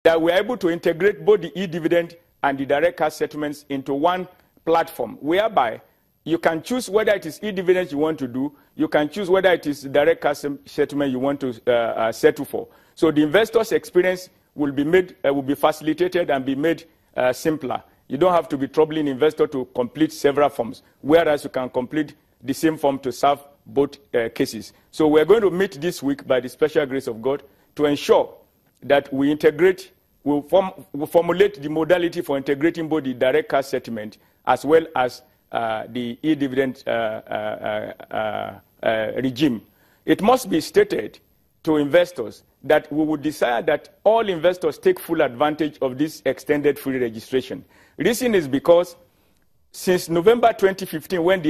that we are able to integrate both the e-Dividend and the direct cash settlements into one platform, whereby you can choose whether it is e-Dividend you want to do, you can choose whether it is direct cash settlement you want to settle for. So the investor's experience will be facilitated and be made simpler. You don't have to be troubling investor to complete several forms, whereas you can complete the same form to serve both cases. So we're going to meet this week by the special grace of God to ensure that we integrate, we'll formulate the modality for integrating both the direct cash settlement as well as the e-Dividend regime. It must be stated to investors that we would desire that all investors take full advantage of this extended free registration. Reason is because since November 2015, when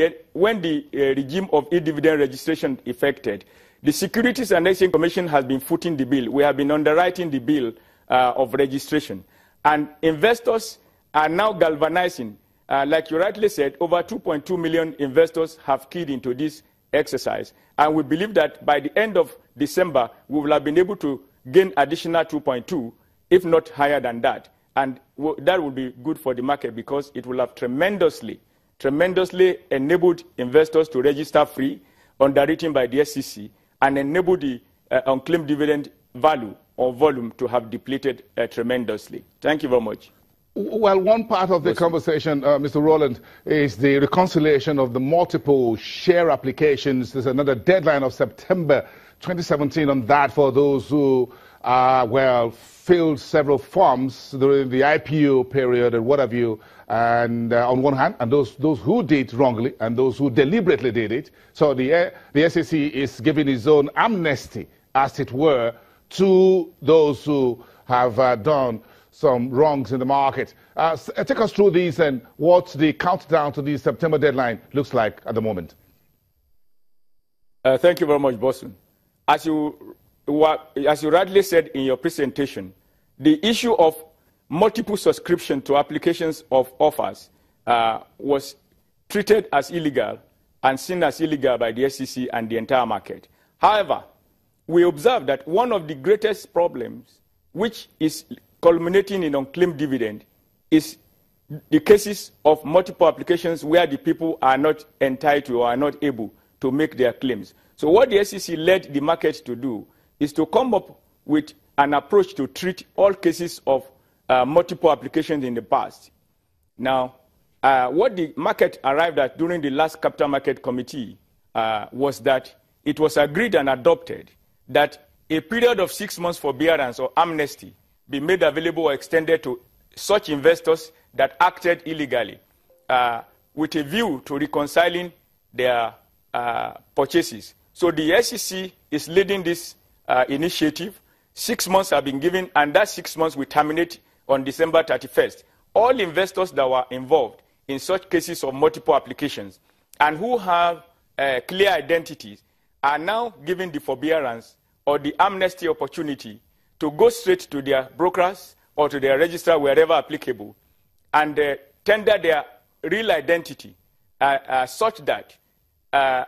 the regime of e-Dividend registration effected, the Securities and Exchange Commission has been footing the bill. We have been underwriting the bill of registration. And investors are now galvanizing. Like you rightly said, over 2.2 million investors have keyed into this exercise. And we believe that by the end of December, we will have been able to gain additional 2.2, if not higher than that. And that will be good for the market because it will have tremendously enabled investors to register free, underwritten by the SEC, and enable the unclaimed dividend value or volume to have depleted tremendously. Thank you very much. Well, one part of the conversation, Mr. Rowland, is the reconciliation of the multiple share applications. There's another deadline of September 2017 on that for those who, filled several forms during the IPO period and what have you, and on one hand, and those who did wrongly and those who deliberately did it. So the SEC is giving its own amnesty, as it were, to those who have done some wrongs in the market. Take us through these and what the countdown to the September deadline looks like at the moment. Thank you very much, Boston. As you rightly said in your presentation, the issue of multiple subscription to applications of offers was treated as illegal and seen as illegal by the SEC and the entire market. However, we observe that one of the greatest problems, which is culminating in unclaimed dividend, is the cases of multiple applications where the people are not entitled or are not able to make their claims. So what the SEC led the market to do is to come up with an approach to treat all cases of multiple applications in the past. Now, what the market arrived at during the last Capital Market Committee was that it was agreed and adopted that a period of 6 months forbearance or amnesty be made available or extended to such investors that acted illegally with a view to reconciling their purchases. So the SEC is leading this initiative. 6 months have been given, and that 6 months will terminate on December 31st. All investors that were involved in such cases of multiple applications and who have clear identities are now given the forbearance or the amnesty opportunity to go straight to their brokers or to their registrar wherever applicable and tender their real identity such that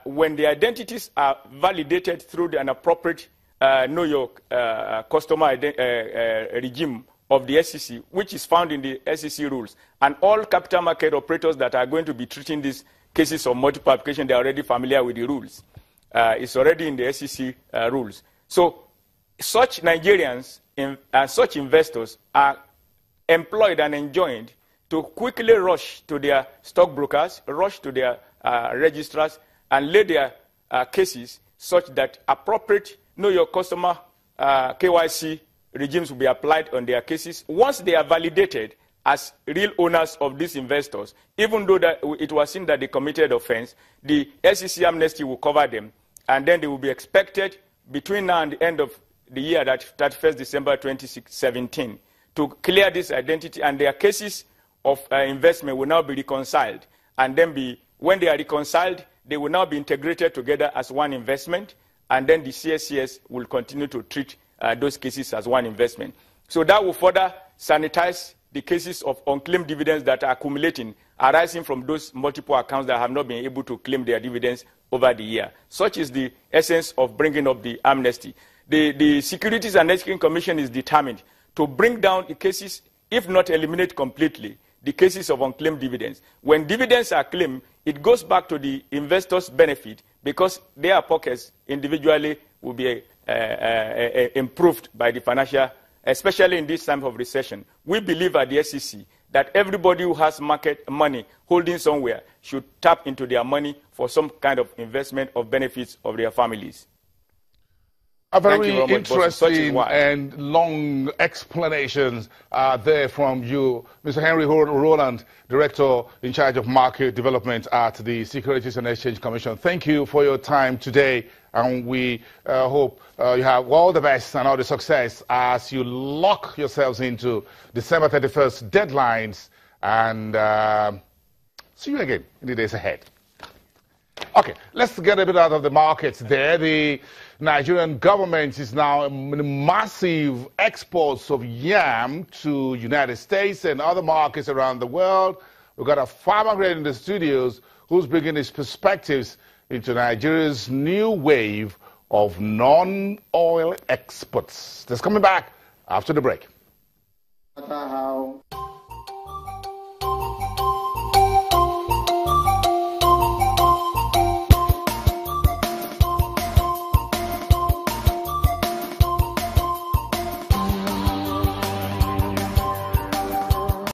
when the identities are validated through an appropriate Know Your Customer regime of the SEC, which is found in the SEC rules, and all capital market operators that are going to be treating these cases of multiple application, they are already familiar with the rules. It's already in the SEC rules. So such Nigerians and such investors are employed and enjoined to quickly rush to their stockbrokers, rush to their registrars, and lay their cases such that appropriate Know Your Customer KYC regimes will be applied on their cases. Once they are validated as real owners of these investors, even though that it was seen that they committed offense, the SEC amnesty will cover them, and then they will be expected between now and the end of the year, that 31st December 2017, to clear this identity, and their cases of investment will now be reconciled. And then when they are reconciled, they will now be integrated together as one investment, and then the CSCS will continue to treat those cases as one investment. So that will further sanitize the cases of unclaimed dividends that are accumulating, arising from those multiple accounts that have not been able to claim their dividends over the year. Such is the essence of bringing up the amnesty. The Securities and Exchange Commission is determined to bring down the cases, if not eliminate completely, the cases of unclaimed dividends. When dividends are claimed, it goes back to the investors' benefit because their pockets individually will be improved by the financial, especially in this time of recession. We believe at the SEC that everybody who has market money holding somewhere should tap into their money for some kind of investment of benefits of their families. A very interesting and long explanations there from you, Mr. Henry Rowland, Director in charge of Market Development at the Securities and Exchange Commission. Thank you for your time today, and we hope you have all the best and all the success as you lock yourselves into December 31st deadlines, and see you again in the days ahead. Okay, let's get a bit out of the markets there. The Nigerian government is now massive exports of yam to United States and other markets around the world. We've got a farmer here in the studios who's bringing his perspectives into Nigeria's new wave of non-oil exports. That's coming back after the break. No matter how